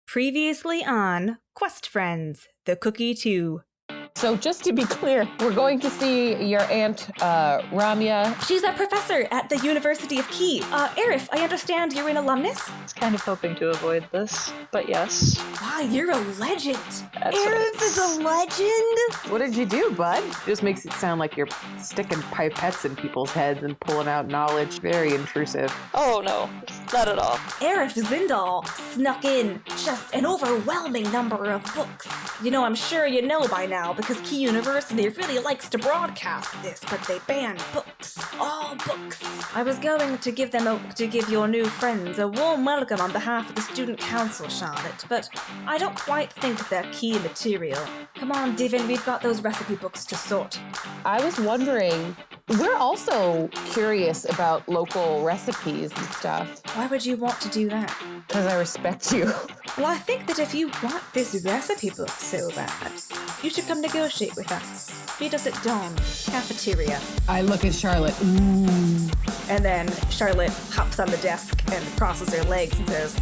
Previously on Quest Friends, the Cookie 2. So just to be clear, we're going to see your Aunt Ramya. She's a professor at the University of Key. Arif, I understand you're an alumnus? I was kind of hoping to avoid this, but yes. Wow, you're a legend. Arif is a legend? What did you do, bud? It just makes it sound like you're sticking pipettes in people's heads and pulling out knowledge. Very intrusive. Oh no, not at all. Arif Zindal snuck in just an overwhelming number of books. You know, I'm sure you know by now, because Key University really likes to broadcast this, but they ban books. All books. I was going to give your new friends a warm welcome on behalf of the Student Council, Charlotte, but I don't quite think they're Key material. Come on, Divin, we've got those recipe books to sort. I was wondering, we're also curious about local recipes and stuff. Why would you want to do that? Because I respect you. Well, I think that if you want this recipe book so bad, you should come negotiate with us. Meet us at Dawn Cafeteria. I look at Charlotte. Ooh. And then Charlotte hops on the desk and crosses her legs and says,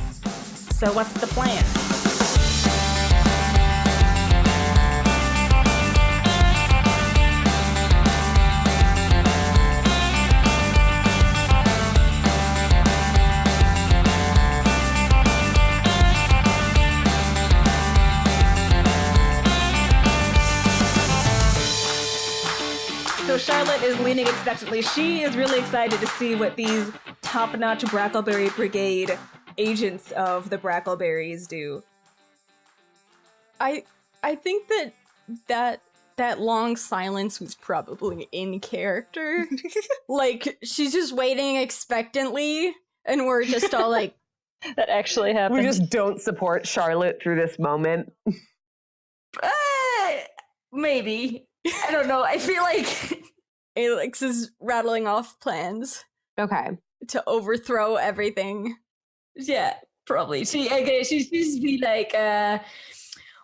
"So what's the plan?" So Charlotte is leaning expectantly. She is really excited to see what these top-notch Brackleberry Brigade agents of the Brackleberries do. I think that long silence was probably in character. Like, she's just waiting expectantly, and we're just all like... That actually happened. We just don't support Charlotte through this moment. Maybe. I don't know. I feel like Alex is rattling off plans Okay. to overthrow everything. yeah, probably. She's be like,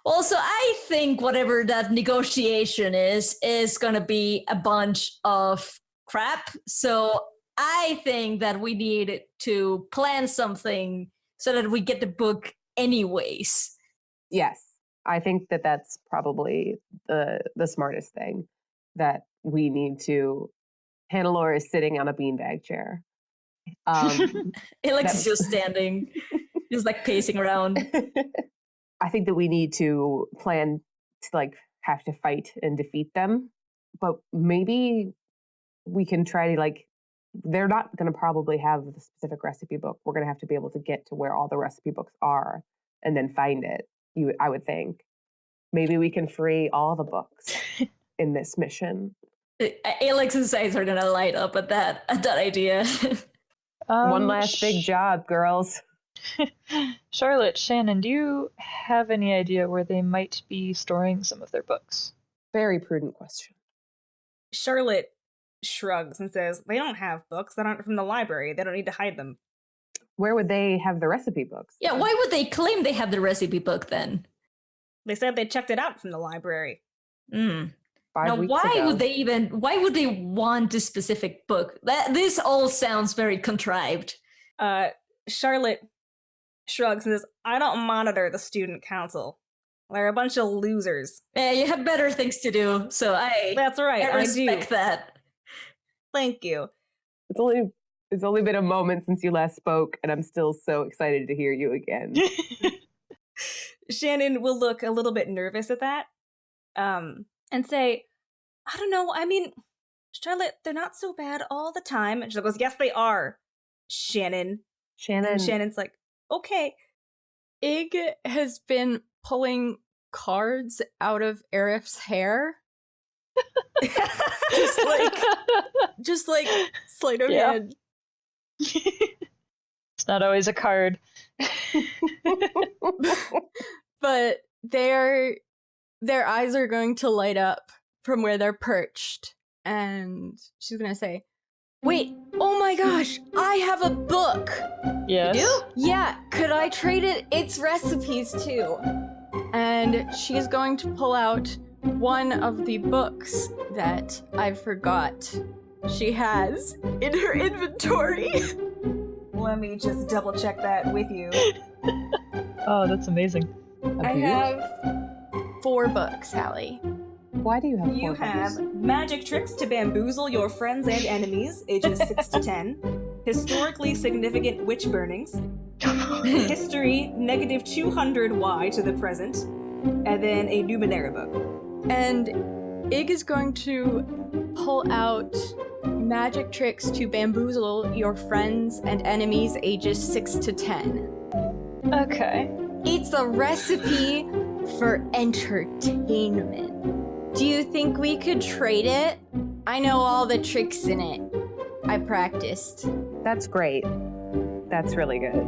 also, I think whatever that negotiation is gonna be a bunch of crap. So I think that we need to plan something so that we get the book anyways. Yes. I think that that's probably the smartest thing, that we need to... Hannelore is sitting on a beanbag chair. Alex is just standing, just like pacing around. I think that we need to plan to like have to fight and defeat them, but maybe we can try to like... They're not going to probably have the specific recipe book. We're going to have to be able to get to where all the recipe books are and then find it. I would think. Maybe we can free all the books in this mission. Alex's eyes are gonna light up at that idea. One last big job, girls. Charlotte, Shannon, do you have any idea where they might be storing some of their books? Very prudent question. Charlotte shrugs and says, "They don't have books. They aren't from the library. They don't need to hide them." Where would they have the recipe books? Yeah, why would they claim they have the recipe book then? They said they checked it out from the library. Mm. 5 Now, weeks why ago. why would they want this specific book? This all sounds very contrived. Charlotte shrugs and says, "I don't monitor the student council. They're a bunch of losers." You have better things to do, so That's right, I respect do. that. Thank you. It's only been a moment since you last spoke, and I'm still so excited to hear you again. Shannon will look a little bit nervous at that, and say, "I don't know, I mean, Charlotte, they're not so bad all the time." And she goes, "Yes, they are, Shannon." And Shannon's like, "Okay." Ig has been pulling cards out of Arif's hair. just like sleight of Yeah. hand. It's not always a card. But their eyes are going to light up from where they're perched. And she's going to say, "Wait, oh my gosh, I have a book." Yes. You do? "Yeah, could I trade it? It's recipes too." And she's going to pull out one of the books that I forgot she has in her inventory. Let me just double check that with you. Oh, that's amazing. I have 4 books, Hallie. Why do you have 4 You books? have magic tricks to bamboozle your friends and enemies, ages 6 to 10. Historically significant witch burnings. History, negative 200Y to the present. And then a Numenera book. And Ig is going to pull out magic tricks to bamboozle your friends and enemies ages 6 to 10. Okay. It's a recipe for entertainment. Do you think we could trade it? I know all the tricks in it. I practiced. That's great. That's really good.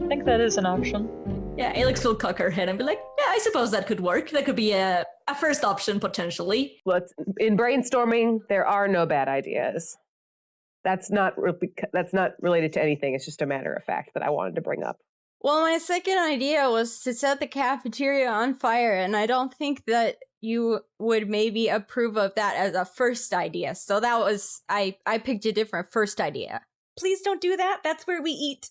I think that is an option. Yeah, Alex will cock her head and be like, yeah, I suppose that could work. That could be a first option, potentially. In brainstorming, there are no bad ideas. That's not related to anything. It's just a matter of fact that I wanted to bring up. Well, my second idea was to set the cafeteria on fire, and I don't think that you would maybe approve of that as a first idea. So that was, I picked a different first idea. Please don't do that. That's where we eat.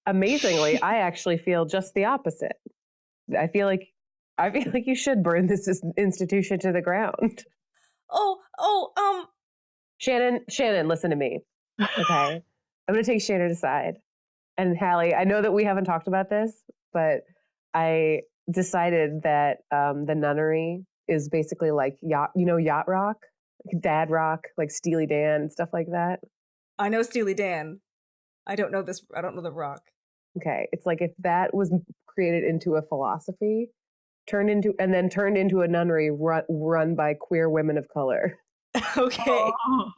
Amazingly, I actually feel just the opposite. I feel like you should burn this institution to the ground. Shannon, listen to me. Okay. I'm going to take Shannon aside. And Hallie, I know that we haven't talked about this, but I decided that the nunnery is basically like yacht rock, like dad rock, like Steely Dan and stuff like that. I know Steely Dan. I don't know the rock. Okay. It's like if that was created into a philosophy, turned into a nunnery run by queer women of color. Okay. Oh.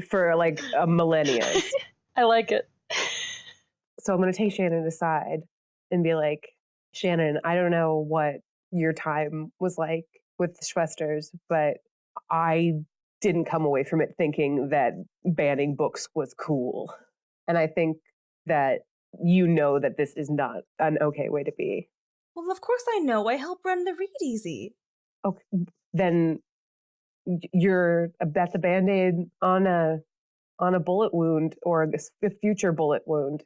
For like a millennia. I like it. So I'm going to take Shannon aside and be like, Shannon, I don't know what your time was like with the Schwesters, but I didn't come away from it thinking that banning books was cool. And I think that you know that this is not an okay way to be. Well, of course I know. I help run the Read Easy. Okay, then that's a Band-Aid on a bullet wound or a future bullet wound.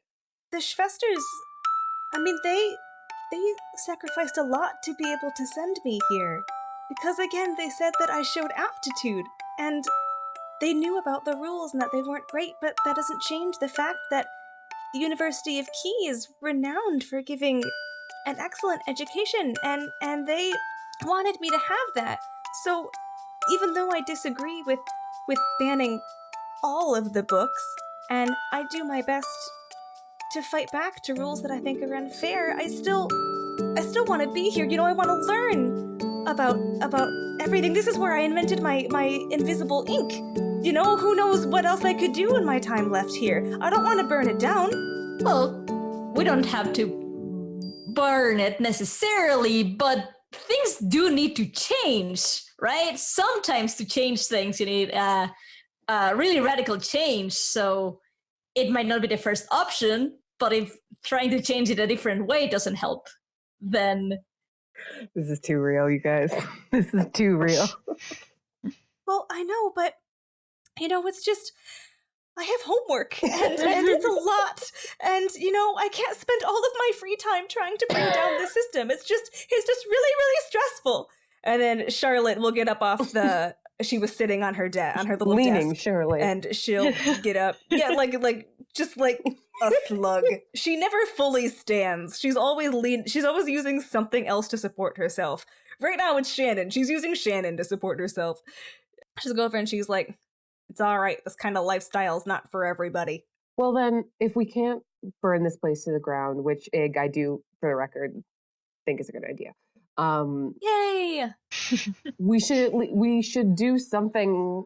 The Schwesters, I mean, they sacrificed a lot to be able to send me here. Because again, they said that I showed aptitude, and they knew about the rules and that they weren't great, but that doesn't change the fact that the University of Key is renowned for giving an excellent education, and they wanted me to have that. So, even though I disagree with banning all of the books, and I do my best to fight back to rules that I think are unfair, I still want to be here. You know, I want to learn about everything. This is where I invented my invisible ink. You know, who knows what else I could do in my time left here. I don't want to burn it down. Well, we don't have to burn it necessarily, but things do need to change, right? Sometimes to change things, you need really radical change. So it might not be the first option, but if trying to change it a different way doesn't help, then... This is too real, you guys. This is too real. Well, I know, but, you know, it's just... I have homework, and it's a lot, and, you know, I can't spend all of my free time trying to bring down the system. It's just really, really stressful. And then Charlotte will get up off the... She was sitting on her little Leaning, desk, Charlotte. and she'll get up. Yeah, like just like a slug. She never fully stands. She's always using something else to support herself. Right now it's Shannon. She's using Shannon to support herself. She'll go over and she's like, it's all right. This kind of lifestyle's not for everybody. Well, then, if we can't burn this place to the ground, which I do, for the record, think is a good idea. Yay! we should do something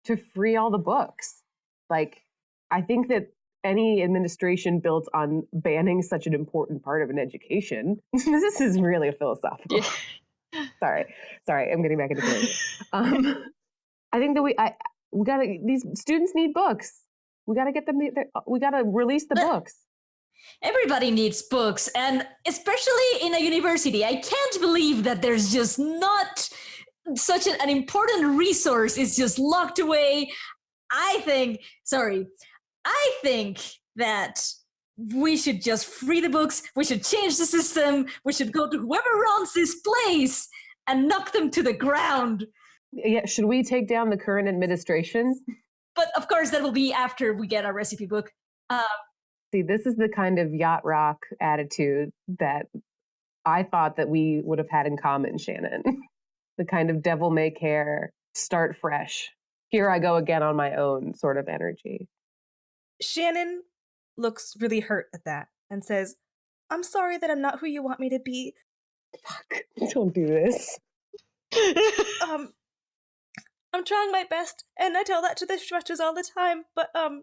to free all the books. Like, I think that any administration built on banning such an important part of an education, this is really philosophical. Yeah. Sorry, I'm getting back into it. I think that we gotta, these students need books. We gotta get them, we gotta release the books. Everybody needs books, and especially in a university. I can't believe that there's just not such an important resource is just locked away. I think that we should just free the books. We should change the system. We should go to whoever runs this place and knock them to the ground. Yeah, should we take down the current administration? But of course, that will be after we get our recipe book. See, this is the kind of yacht rock attitude that I thought that we would have had in common, Shannon. The kind of devil may care, start fresh. Here I go again on my own sort of energy. Shannon looks really hurt at that and says, I'm sorry that I'm not who you want me to be. Fuck, don't do this. I'm trying my best, and I tell that to the stretchers all the time, but I'm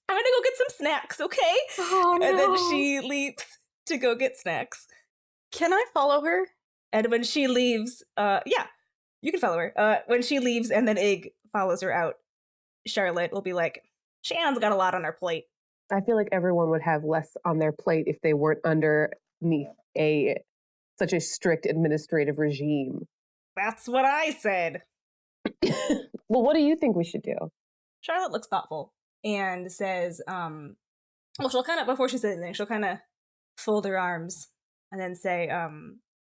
gonna go get some snacks, okay? Oh, no. And then she leaves to go get snacks. Can I follow her? And when she leaves, yeah, you can follow her. When she leaves and then Ig follows her out, Charlotte will be like, Shannon's got a lot on her plate. I feel like everyone would have less on their plate if they weren't underneath such a strict administrative regime. That's what I said. Well, what do you think we should do? Charlotte looks thoughtful and says, well, she'll kind of, before she says anything, she'll kind of fold her arms and then say,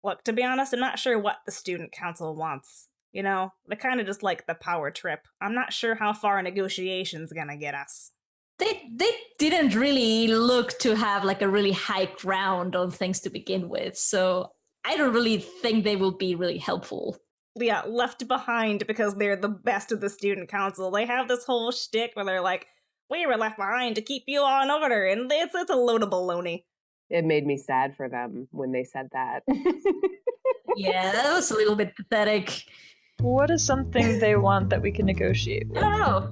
look, to be honest, I'm not sure what the student council wants. You know, they kind of just like the power trip. I'm not sure how far a negotiation's gonna get us. They didn't really look to have like a really high ground on things to begin with, so I don't really think they will be really helpful. Yeah, left behind because they're the best of the student council. They have this whole shtick where they're like, we were left behind to keep you all in order, and it's a load of baloney. It made me sad for them when they said that. Yeah, that was a little bit pathetic. What is something they want that we can negotiate with? I don't know.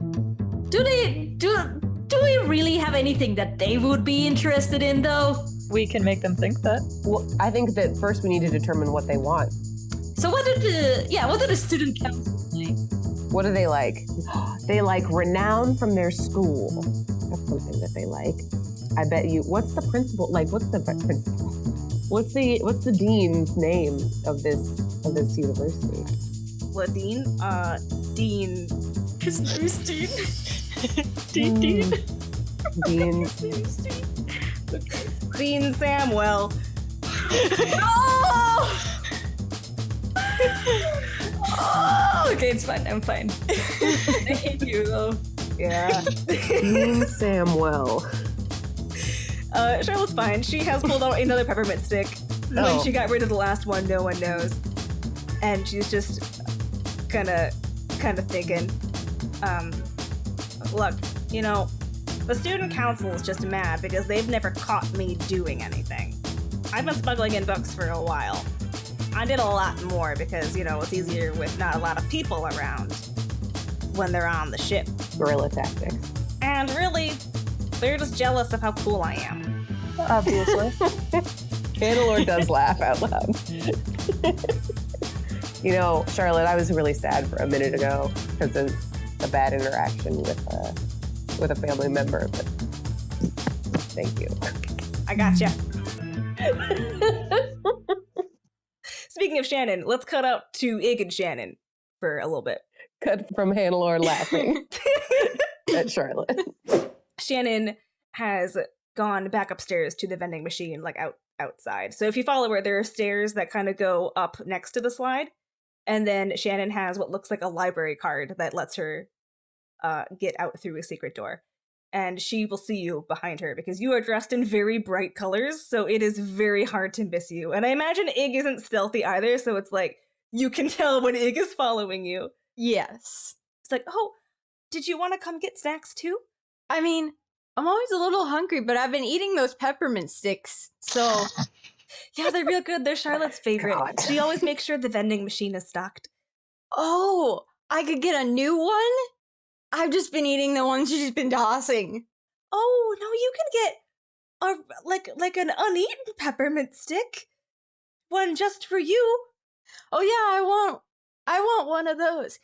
Do we really have anything that they would be interested in, though? We can make them think that. Well, I think that first we need to determine what they want. So what do the student council say? What do they like? They like renown from their school. That's something that they like. I bet you. What's the principal? Like, what's the principal? What's the dean's name of this university? What, Dean? Dean. His name's Dean. Dean. Dean. Dean Samwell. Oh! Oh, okay, it's fine. I'm fine. I hate you, though. Yeah. Dean Samwell. Charlotte's fine. She has pulled out another peppermint stick. When she got rid of the last one, no one knows. And she's just kind of thinking, look, you know, the student council is just mad because they've never caught me doing anything. I've been smuggling in books for a while. I did a lot more because, you know, it's easier with not a lot of people around when they're on the ship. Guerrilla tactics. And really, they're just jealous of how cool I am. Obviously. Candlelord does laugh out loud. You know, Charlotte, I was really sad for a minute ago because of a bad interaction with a family member, but thank you. I gotcha. Speaking of Shannon, let's cut out to Ig and Shannon for a little bit. Cut from Hannelore laughing at Charlotte. Shannon has gone back upstairs to the vending machine, like outside. So if you follow her, there are stairs that kind of go up next to the slide. And then Shannon has what looks like a library card that lets her get out through a secret door. And she will see you behind her because you are dressed in very bright colors, so it is very hard to miss you. And I imagine Ig isn't stealthy either, so it's like, you can tell when Ig is following you. Yes. It's like, oh, did you want to come get snacks too? I mean, I'm always a little hungry, but I've been eating those peppermint sticks, so... Yeah, they're real good. They're Charlotte's favorite. God. She always makes sure the vending machine is stocked. Oh, I could get a new one? I've just been eating the ones she's been tossing. Oh, no, you can get like an uneaten peppermint stick. One just for you. Oh yeah, I want one of those.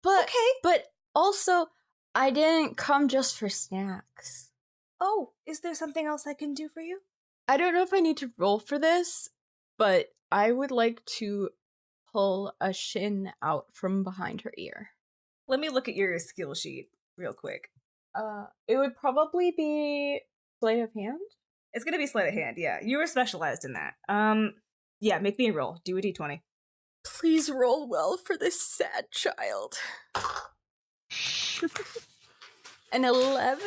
But Okay. But also, I didn't come just for snacks. Oh, is there something else I can do for you? I don't know if I need to roll for this, but I would like to pull a shin out from behind her ear. Let me look at your skill sheet real quick. It would probably be sleight of hand? It's gonna be sleight of hand, yeah. You were specialized in that. Yeah, make me a roll. Do a d20. Please roll well for this sad child. An 11?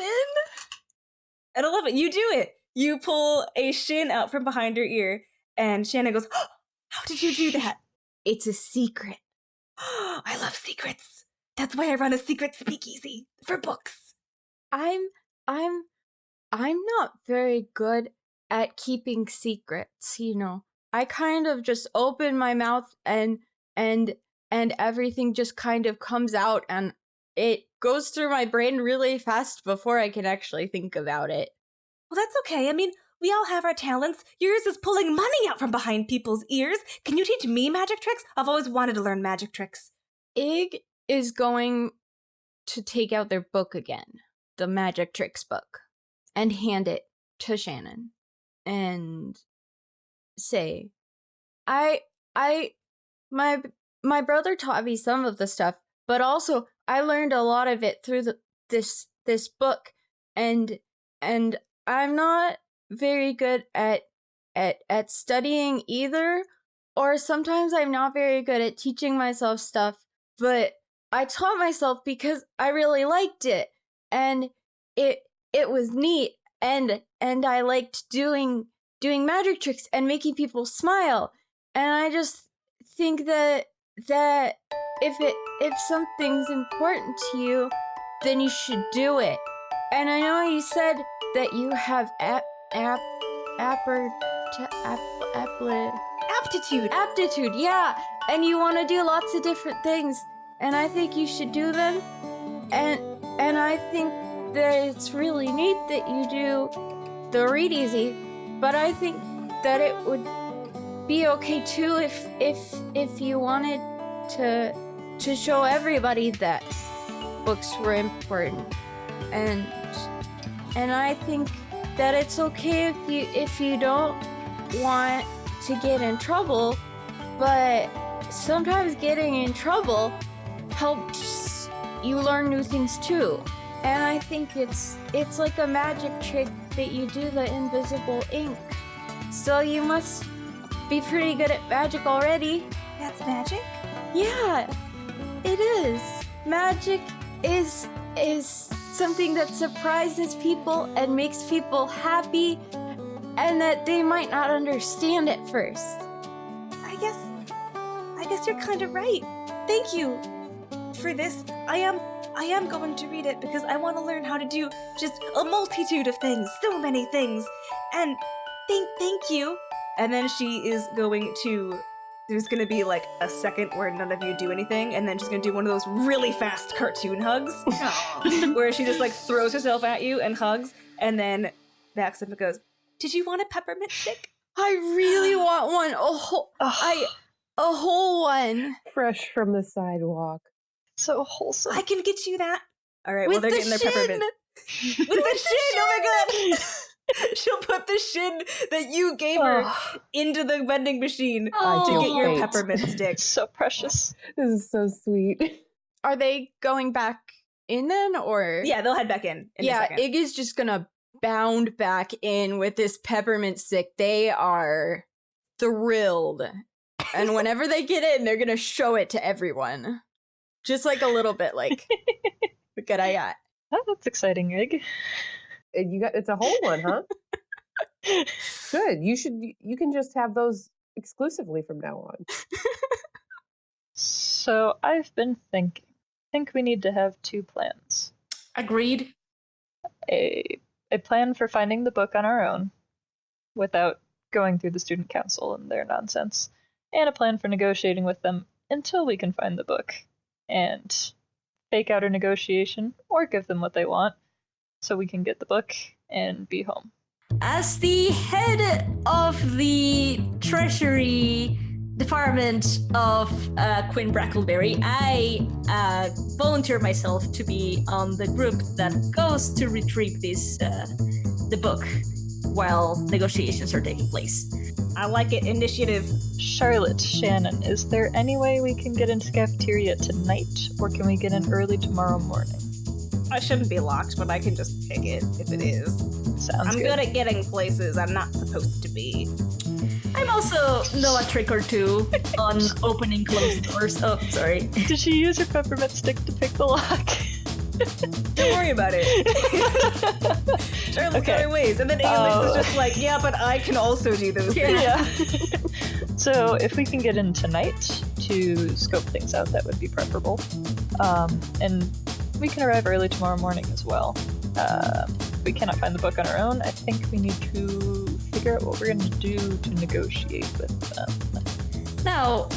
An 11, you do it! You pull a shin out from behind her ear, and Shannon goes, oh, how did you do that? It's a secret. I love secrets. That's why I run a secret speakeasy for books. I'm not very good at keeping secrets, you know. I kind of just open my mouth and everything just kind of comes out and it goes through my brain really fast before I can actually think about it. Well, that's okay. I mean, we all have our talents. Yours is pulling money out from behind people's ears. Can you teach me magic tricks? I've always wanted to learn magic tricks. Ig is going to take out their book again, the magic tricks book, and hand it to Shannon and say, my brother taught me some of the stuff, but also I learned a lot of it through this book, and I'm not very good at studying either, or sometimes I'm not very good at teaching myself stuff, but I taught myself because I really liked it, and it was neat, and I liked doing magic tricks and making people smile, and I just think that if something's important to you, then you should do it. And I know you said that you have aptitude, yeah, and you want to do lots of different things, and I think you should do them, and I think that it's really neat that you do the read easy, but I think that it would be okay too if you wanted to show everybody that books were important, and I think that it's okay if you don't want to get in trouble, but sometimes getting in trouble helps you learn new things too. And I think it's like a magic trick that you do the invisible ink. So you must be pretty good at magic already. That's magic? Yeah, it is. Magic is something that surprises people and makes people happy, and that they might not understand at first. I guess you're kind of right. Thank you for this. I am going to read it because I want to learn how to do just a multitude of things, so many things. And thank you. And then she is going to, there's going to be like a second where none of you do anything, and then she's going to do one of those really fast cartoon hugs where she just like throws herself at you and hugs, and then backs up and goes, did you want a peppermint stick? I really want one. A whole one. Fresh from the sidewalk. So wholesome. I can get you that. All right, With well, they're the getting their shin. peppermint. With the shin! Oh my god! She'll put the shin that you gave her into the vending machine to get your fate. peppermint stick. So precious. This is so sweet. Are they going back in then, or? Yeah, they'll head back in a Yeah, second. Iggy's just gonna bound back in with this peppermint stick. They are thrilled. And whenever they get in, they're gonna show it to everyone. Just like a little bit, like, look what I got. Oh, that's exciting, Ig. And it's a whole one, huh? Good. You can just have those exclusively from now on. So I've been thinking. I think we need to have two plans. Agreed. A plan for finding the book on our own without going through the student council and their nonsense, and a plan for negotiating with them until we can find the book and fake out a negotiation or give them what they want so we can get the book and be home. As the head of the Treasury Department of Queen Brackleberry, I volunteer myself to be on the group that goes to retrieve the book while negotiations are taking place. I like it. Initiative. Charlotte, Shannon, is there any way we can get into cafeteria tonight, or can we get in early tomorrow morning? I shouldn't be locked, but I can just pick it if it is. Sounds I'm good. good at getting places I'm not supposed to be. I'm also know a trick or two on opening closed doors. Oh, sorry. Did she use her peppermint stick to pick the lock? Don't worry about it. Charlotte's got her ways. And then Aelix is just like, yeah, but I can also do those things. Yeah. So if we can get in tonight to scope things out, that would be preferable. And we can arrive early tomorrow morning as well. If we cannot find the book on our own, I think we need to figure out what we're going to do to negotiate with them. Now,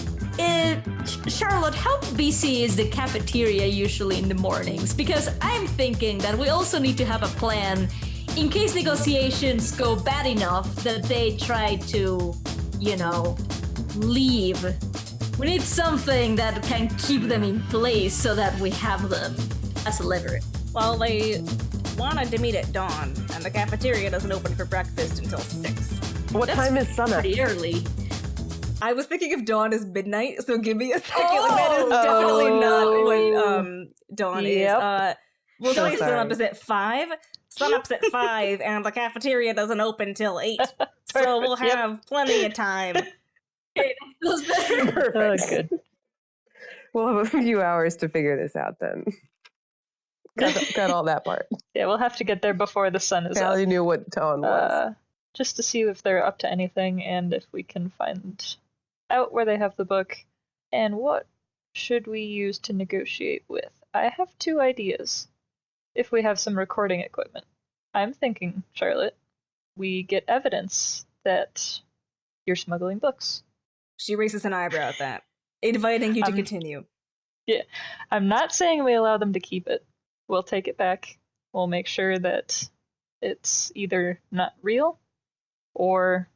Charlotte, how busy is the cafeteria usually in the mornings? Because I'm thinking that we also need to have a plan in case negotiations go bad enough that they try to, leave. We need something that can keep them in place so that we have them as a lever. Well, they wanted to meet at dawn, and the cafeteria doesn't open for breakfast until 6. What That's time is sunup? Pretty early. I was thinking of dawn as midnight, so give me a second. Like, that is definitely not what dawn is. We'll So say sunup sorry. is at 5. Sunup's at 5, and the cafeteria doesn't open till 8. So we'll have plenty of time. Okay, that feels better. Oh, Perfect. good. We'll have a few hours to figure this out then. Got all that part. Yeah, we'll have to get there before the sun is up. Allie knew what dawn was. Just to see if they're up to anything and if we can find out where they have the book and what should we use to negotiate with. I have 2 ideas if we have some recording equipment. I'm thinking, Charlotte, we get evidence that you're smuggling books. She raises an eyebrow at that, inviting you to continue. I'm not saying we allow them to keep it. We'll take it back. We'll make sure that it's either not real or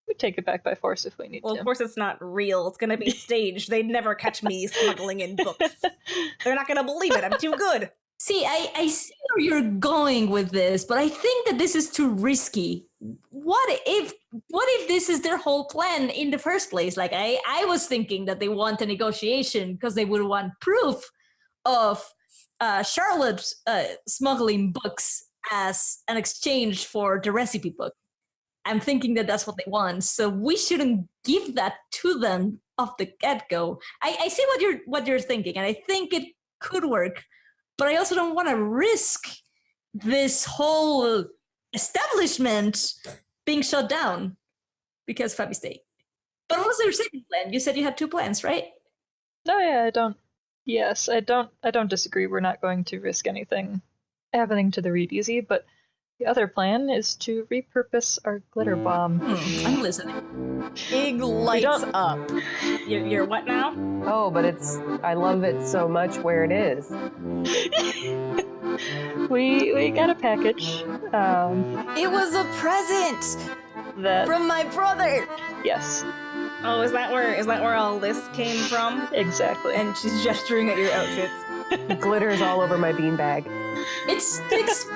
we take it back by force if we need Well, to. of course it's not real. It's gonna be staged. They'd never catch me smuggling in books. They're not gonna believe it. I'm too good. See, I see where you're going with this, but I think that this is too risky. What if this is their whole plan in the first place? Like I was thinking that they want a negotiation because they would want proof of Charlotte smuggling books as an exchange for the recipe book. I'm thinking that that's what they want, so we shouldn't give that to them off the get-go. I see what you're thinking, and I think it could work, but I also don't want to risk this whole establishment being shut down because of a mistake. But what was your second plan? You said you had 2 plans, right? No, yeah, I don't. Yes, I don't disagree. We're not going to risk anything happening to the Read Easy, but the other plan is to repurpose our glitter bomb. I'm listening. Big lights up. You're what now? Oh, but I love it so much where it is. We got a package. It was a present That from my brother. yes, Oh, is that where all this came from? exactly. And she's gesturing at your outfits. Glitters all over my beanbag. It sticks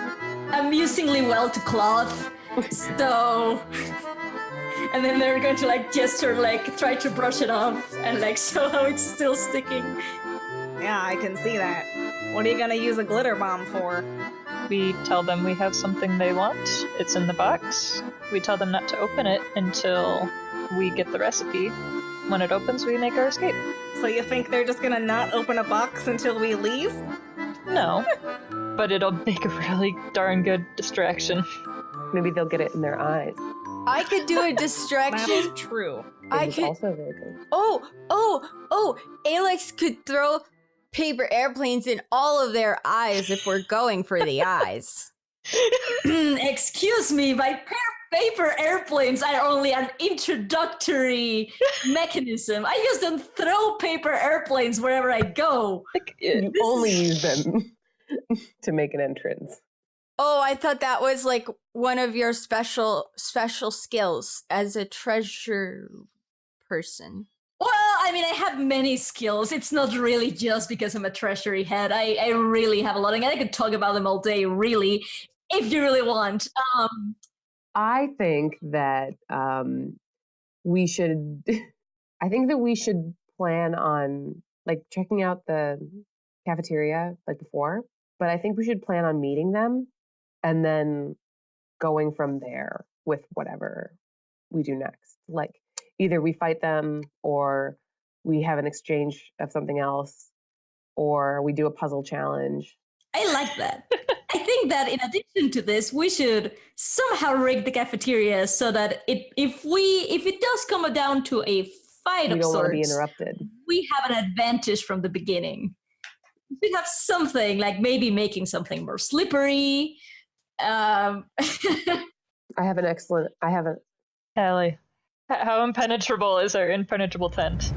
amusingly well to cloth, so... And then they're going to gesture, try to brush it off and show how it's still sticking. Yeah, I can see that. What are you gonna use a glitter bomb for? We tell them we have something they want. It's in the box. We tell them not to open it until we get the recipe. When it opens, we make our escape. So you think they're just gonna not open a box until we leave? No, but it'll make a really darn good distraction. Maybe they'll get it in their eyes. I could do a That's distraction. true. I It is could. also very good. Oh! Alex could throw paper airplanes in all of their eyes if we're going for the eyes. Excuse me, my paper airplanes are only an introductory mechanism. I use them throw paper airplanes wherever I go. You only use them to make an entrance. Oh, I thought that was one of your special skills as a treasure person. Well, I mean, I have many skills. It's not really just because I'm a treasury head. I really have a lot, and I could talk about them all day, really, if you really want. I think that we should. I think that we should plan on checking out the cafeteria before, but I think we should plan on meeting them and then going from there with whatever we do next. Like either we fight them or we have an exchange of something else or we do a puzzle challenge. I like that. I think that in addition to this, we should somehow rig the cafeteria so that if it does come down to a fight We of don't want to sorts, be interrupted. we have an advantage from the beginning. We should have something like maybe making something more slippery. I have Allie, how impenetrable is our impenetrable tent?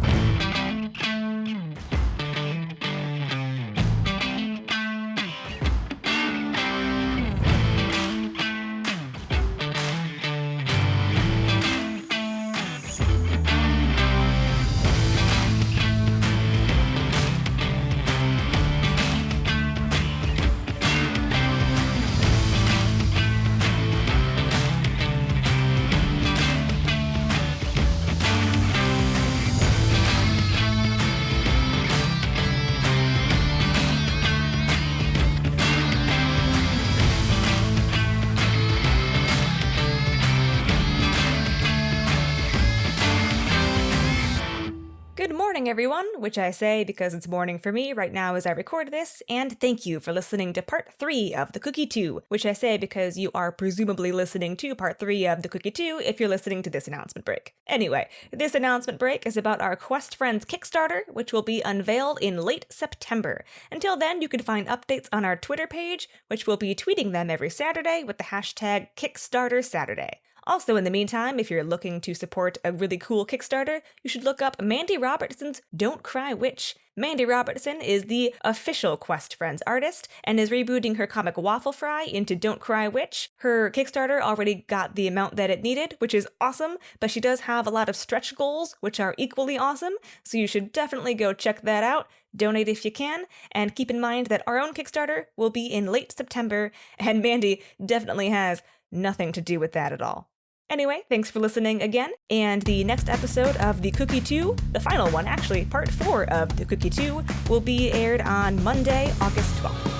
Good morning, everyone, which I say because it's morning for me right now as I record this, and thank you for listening to part 3 of The Cookie 2, which I say because you are presumably listening to part 3 of The Cookie 2 if you're listening to this announcement break. Anyway, this announcement break is about our Quest Friends Kickstarter, which will be unveiled in late September. Until then, you can find updates on our Twitter page, which will be tweeting them every Saturday with the hashtag KickstarterSaturday. Also, in the meantime, if you're looking to support a really cool Kickstarter, you should look up Mandy Robertson's Don't Cry Witch. Mandy Robertson is the official Quest Friends artist and is rebooting her comic Waffle Fry into Don't Cry Witch. Her Kickstarter already got the amount that it needed, which is awesome, but she does have a lot of stretch goals, which are equally awesome, so you should definitely go check that out. Donate if you can, and keep in mind that our own Kickstarter will be in late September, and Mandy definitely has nothing to do with that at all. Anyway, thanks for listening again, and the next episode of The Cookie 2, the final one actually, part 4 of The Cookie 2, will be aired on Monday, August 12th.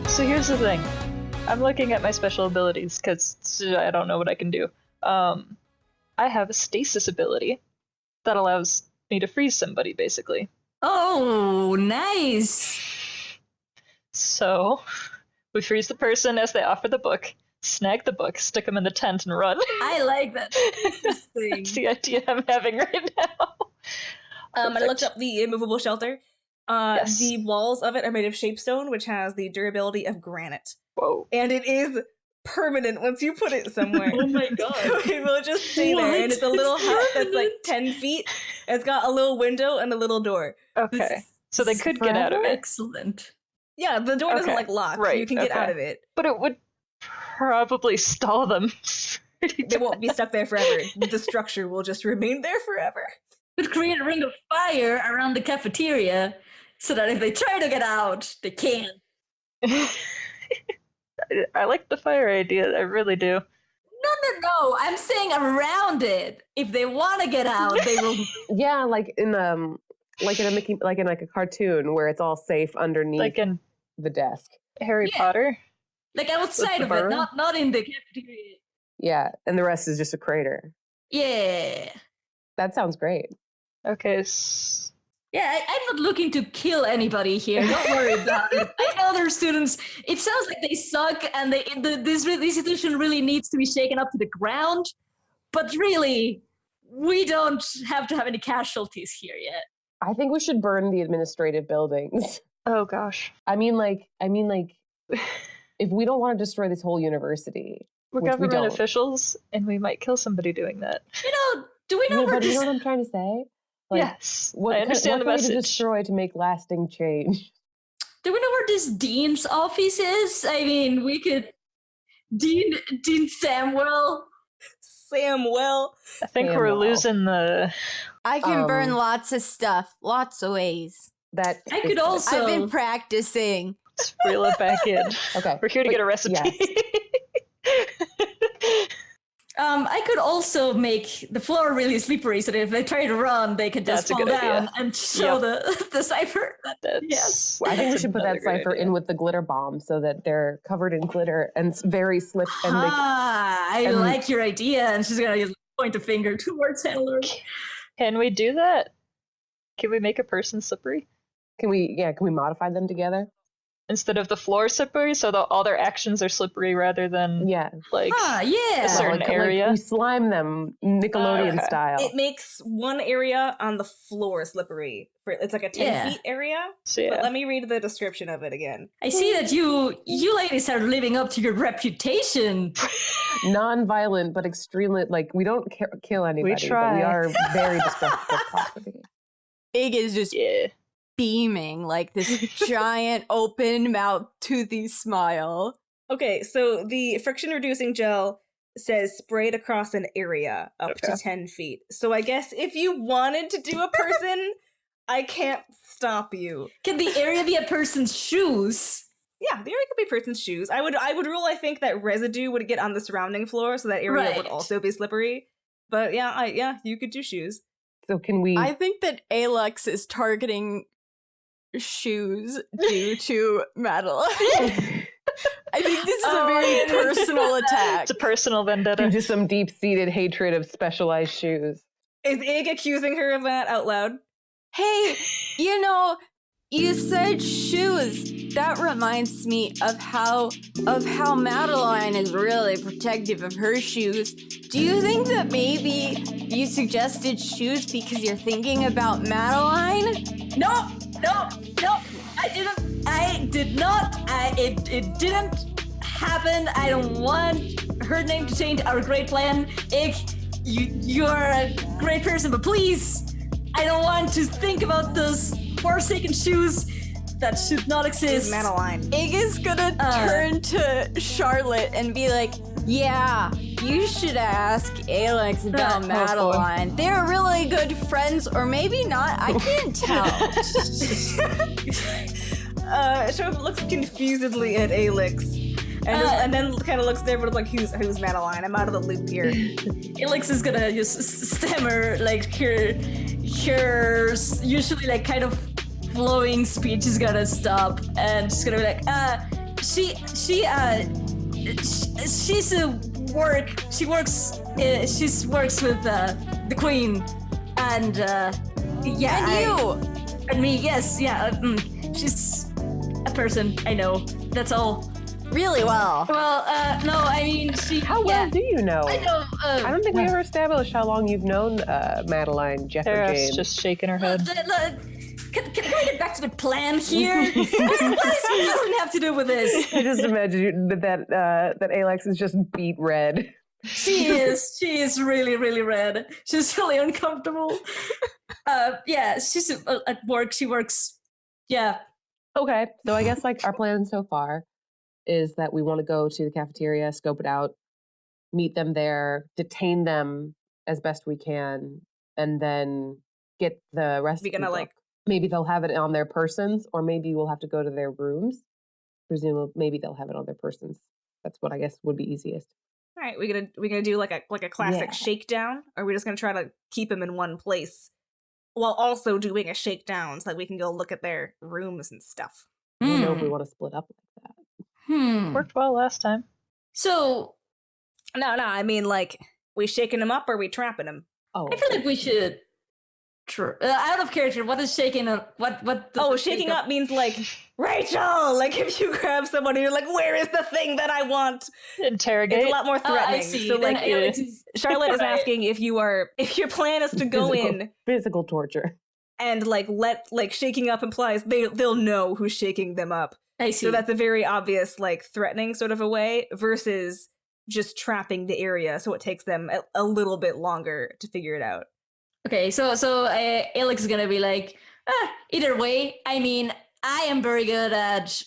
So here's the thing. I'm looking at my special abilities because I don't know what I can do. I have a stasis ability that allows me to freeze somebody, basically. Oh, nice. So we freeze the person as they offer the book, snag the book, stick them in the tent, and run. I like that. Interesting. That's the idea I'm having right now. I looked up the immovable shelter. Yes. The walls of it are made of shapestone, which has the durability of granite. Whoa. And it is permanent once you put it somewhere. Oh my god. So it will just stay there. And it's a little hut that's like 10 feet. It's got a little window and a little door. Okay. So they could get out of it. Excellent. Yeah, the door doesn't Okay, like lock. right, You can get okay. out of it. But it would probably stall them. They won't be stuck there forever. The structure will just remain there forever. Could create a ring of fire around the cafeteria so that if they try to get out, they can't. I like the fire idea. I really do. No. I'm saying around it. If they want to get out, they will. Yeah, like in a cartoon where it's all safe underneath Like in the desk. Harry Yeah. Potter. Like outside the of it, burrow? not in the cafeteria. Yeah, and the rest is just a crater. Yeah. That sounds great. Okay. Yeah, I'm not looking to kill anybody here. Don't worry about it. I know their students. It sounds like they suck, and this institution really needs to be shaken up to the ground. But really, we don't have to have any casualties here yet. I think we should burn the administrative buildings. Oh gosh. I mean, if we don't want to destroy this whole university, We're which we government don't. officials, and we might kill somebody doing that. Do we know No, where but you this? know what I'm trying to say? Yes, What I understand the what can we message. destroy to make lasting change? Do we know where this dean's office is? I mean, we could. Dean Samuel. Samuel. I think Yeah, we're well. losing the. I can burn Um, lots of stuff, lots of ways. That I is- could also. I've been practicing. Let's reel it back in. okay. We're here to but get a recipe. yes. I could also make the floor really slippery so that if they try to run, they can just That's a fall good down idea. and show the cipher. That's, Yes. I think we that's should put another that great cipher idea. in with the glitter bomb so that they're covered in glitter and very slip and they I and- like your idea. And she's going to point a finger towards Handler. Can we do that? Can we make a person slippery? can we modify them together? Instead of the floor slippery, so that all their actions are slippery rather than Yeah. like Yeah. a certain like area. we slime them Nickelodeon Okay. style. It makes one area on the floor slippery. It's like a 10 Yeah. feet area. So But yeah. let me read the description of it again. I see that you ladies are living up to your reputation. Non-violent but extremely we don't kill anybody. But try. we are very destructive of property. Ig is just Yeah. beaming like this giant open mouth toothy smile. Okay, so the friction reducing gel says sprayed across an area up to Okay. 10 feet. So I guess if you wanted to do a person, I can't stop you. Can the area be a person's shoes? Yeah, the area could be person's shoes. I would rule, I think, that residue would get on the surrounding floor, so that area would Right. also be slippery. But yeah, you could do shoes. So can we I think that Alex is targeting shoes due to Madeline. I think this is a very personal attack. It's a personal vendetta. due to some deep-seated hatred of specialized shoes? Is Ig accusing her of that out loud? Hey, you said shoes. That reminds me of how Madeline is really protective of her shoes. Do you think that maybe you suggested shoes because you're thinking about Madeline? No. I did not. It didn't happen. I don't want her name to change our great plan. You are a great person, but please, I don't want to think about those forsaken shoes that should not exist. Madeline. Ig is gonna turn to Charlotte and be like, yeah, you should ask Alex about Madeline. They're really good friends, or maybe not. I can't tell. Charlotte looks confusedly at Alex. And then kind of looks there, but it's like, who's Madeline? I'm out of the loop here. Alex is gonna just stammer, like her usually like kind of flowing speech is gonna stop, and she's gonna be like, she works with the queen, and yeah, And you! and me, yes, yeah, she's a person, I know, that's all. Really well. Well, no, I mean, How well do you know? I know, I don't think we ever established how long you've known Madeline, Jeff, or Tara's James. just shaking her head. Can we get back to the plan here? What does Madeline have to do with this? I just imagine that Alex is just beet red. She is really, really red. She's really uncomfortable. Yeah, she's at work. She works, yeah. Okay, so I guess our plan so far is that we want to go to the cafeteria, scope it out, meet them there, detain them as best we can, and then get the rest. We gonna maybe they'll have it on their persons, or maybe we'll have to go to their rooms. Presumably, maybe they'll have it on their persons. That's what I guess would be easiest. All right, we gonna do like a classic Yeah. shakedown, or are we just gonna try to keep them in one place while also doing a shakedown so that we can go look at their rooms and stuff? I don't know if we want to split up like that. Worked well last time. So No, I mean we shaking them up or we trapping them? Oh, I feel like we should. Out of character, what is shaking up? What? Shaking up means Rachel. Like if you grab someone and you're like, "Where is the thing that I want?" Interrogate. It's a lot more threatening. I see. So Then like, Alex is- Charlotte is Right. asking if your plan is to go in physical torture. and let shaking up implies they'll know who's shaking them up. I see. So that's a very obvious threatening sort of a way versus just trapping the area, so it takes them a little bit longer to figure it out. Okay, so Alex is gonna be like, either way, I mean, I am very good at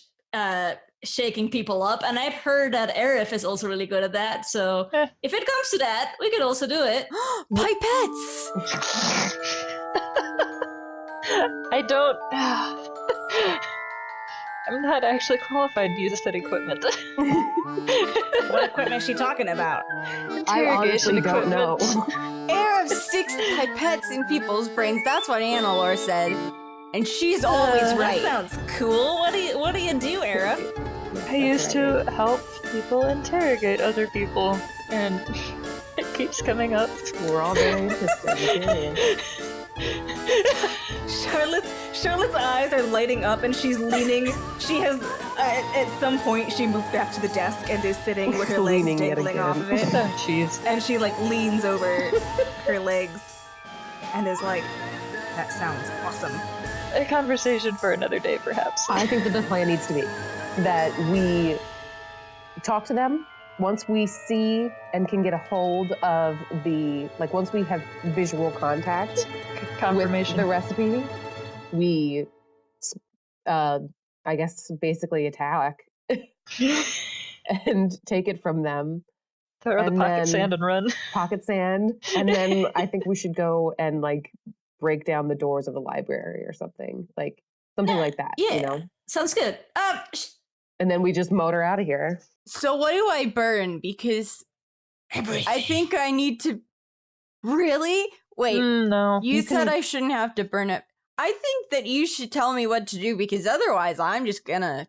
shaking people up, and I've heard that Arif is also really good at that. So if it comes to that, we could also do it. Pipettes! I don't. I'm not actually qualified to use that equipment. What equipment is she talking about? I honestly Interrogation don't know. equipment. Arab sticks pipettes in people's brains. That's what Annalore said. And she's always That right. sounds cool. What do you do, Arif? I used to help people interrogate other people, and it keeps coming up. We're all very interested. Charlotte's eyes are lighting up, and she's leaning. She has, at some point, she moved back to the desk and is sitting with her legs Leaning yet dangling off of again. it. Oh, jeez. And she like leans over her legs and is like, "That sounds awesome." A conversation for another day, perhaps. I think that the plan needs to be that we talk to them once we see and can get a hold of once we have visual contact Confirmation. with the recipe, we, I guess, basically attack and take it from them. Throw the and pocket then- sand and run. Pocket sand, and then I think we should go and like break down the doors of the library or something like that. Yeah. You know, Sounds good. and then we just motor out of here. So what do I burn? Because Everything. I think I need to... Really? Wait, No. you said can- I shouldn't have to burn it. I think that you should tell me what to do, because otherwise I'm just gonna...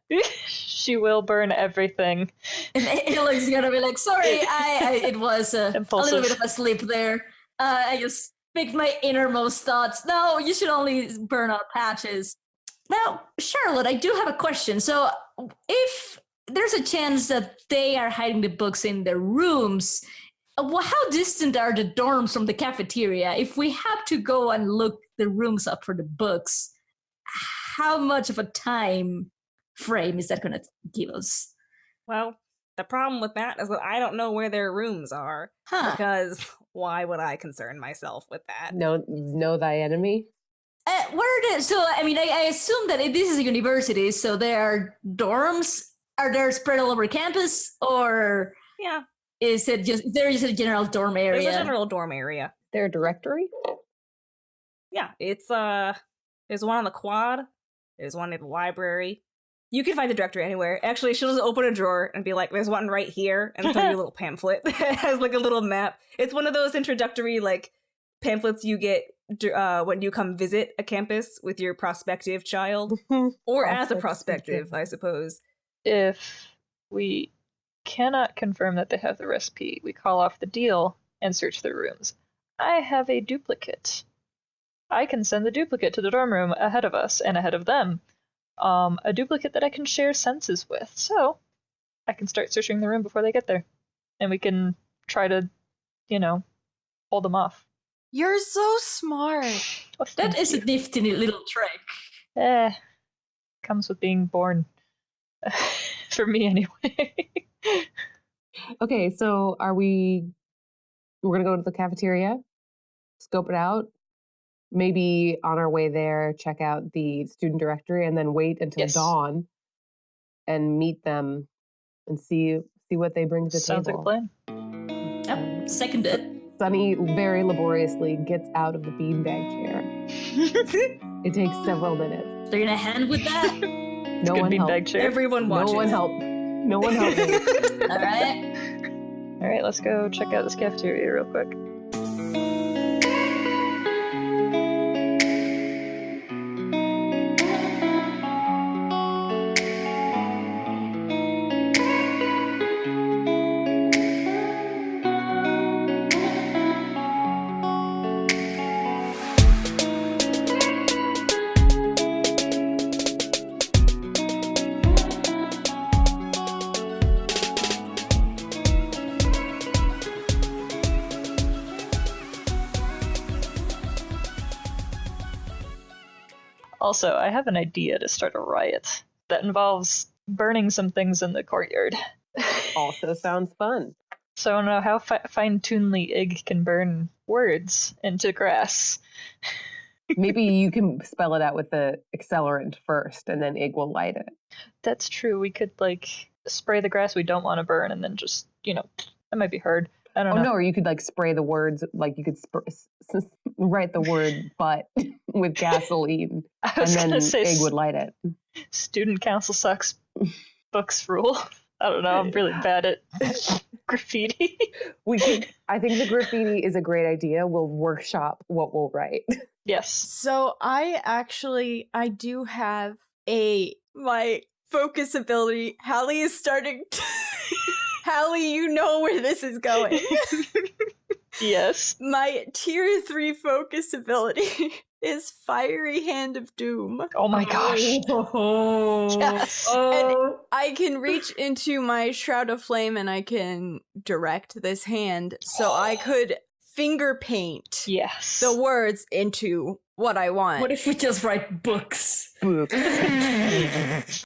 She will burn everything. And Alex gonna be like, sorry, it was a Impulsive. little bit of a slip there. I just picked my innermost thoughts. No, you should only burn out patches. Now, Charlotte, I do have a question. So, if there's a chance that they are hiding the books in their rooms, how distant are the dorms from the cafeteria? If we have to go and look the rooms up for the books, how much of a time frame is that going to give us? Well, the problem with that is that I don't know where their rooms are, Huh. because why would I concern myself with that? Know thy enemy. So, I mean, I assume that this is a university, so there are dorms. Are they spread all over campus, or Yeah, is there just a general dorm area? there's a general dorm area. Their directory. Yeah, it's there's one on the quad, there's one in the library. You can find the directory anywhere. Actually, she'll just open a drawer and be like, "There's one right here," and throw you a little pamphlet that has like a little map. It's one of those introductory like pamphlets you get when you come visit a campus with your prospective child, or as a prospective, I suppose. If we cannot confirm that they have the recipe, we call off the deal and search their rooms. I have a duplicate. I can send the duplicate to the dorm room ahead of us and ahead of them. A duplicate that I can share senses with. So I can start searching the room before they get there. And we can try to, hold them off. You're so smart. Oh, That thank is you. a nifty little trick. Comes with being born. For me, anyway. Okay, so we're gonna go to the cafeteria, scope it out. Maybe on our way there, check out the student directory, and then wait until Yes. dawn and meet them and see what they bring to the Sounds like a table. plan. Yep, seconded. Sunny very laboriously gets out of the beanbag chair. It takes several minutes. They're gonna hand with that. No Good one beanbag helped. chair. Everyone watches. No one helped. No one helped me. All right. All right, let's go check out this cafeteria real quick. Also, I have an idea to start a riot that involves burning some things in the courtyard. Also sounds fun. So I don't know how fine-tunedly Ig can burn words into grass. Maybe you can spell it out with the accelerant first, and then Ig will light it. That's true. We could, spray the grass we don't want to burn and then just, that might be hard. I don't Oh know. no, or you could like spray the words, like you could write the word "but" with gasoline, I and was then gonna say Egg would light it. student council sucks. Books rule. I don't know. I'm really bad at graffiti. I think the graffiti is a great idea. We'll workshop what we'll write. Yes. So I do have my focus ability. Hallie is starting to Hallie, you know where this is going. Yes. My tier 3 focus ability is Fiery Hand of Doom. Oh my gosh. Oh. Yes. And I can reach into my Shroud of Flame and I can direct this hand, so I could finger paint Yes. the words into what I want. What if we just write books? Books.